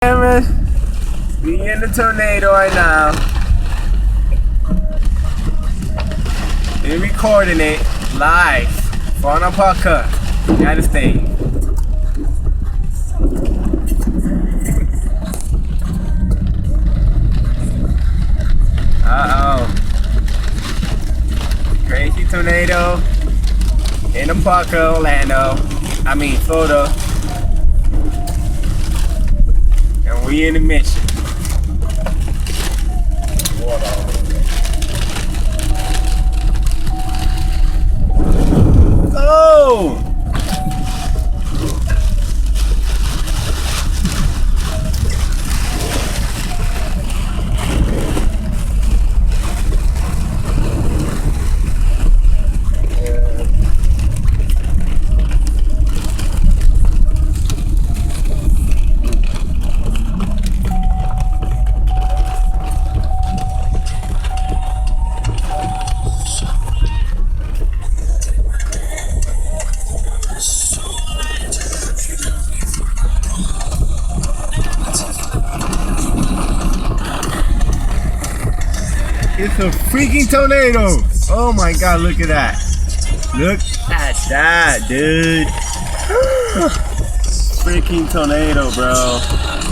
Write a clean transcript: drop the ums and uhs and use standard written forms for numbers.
Cameron, we in the tornado right now. We're recording it live for an podcast, United States. Crazy tornado in the park of Orlando. Florida. And we in the mission. Oh! It's a freaking tornado! Oh my god, look at that. Look at that, dude. Freaking tornado, bro.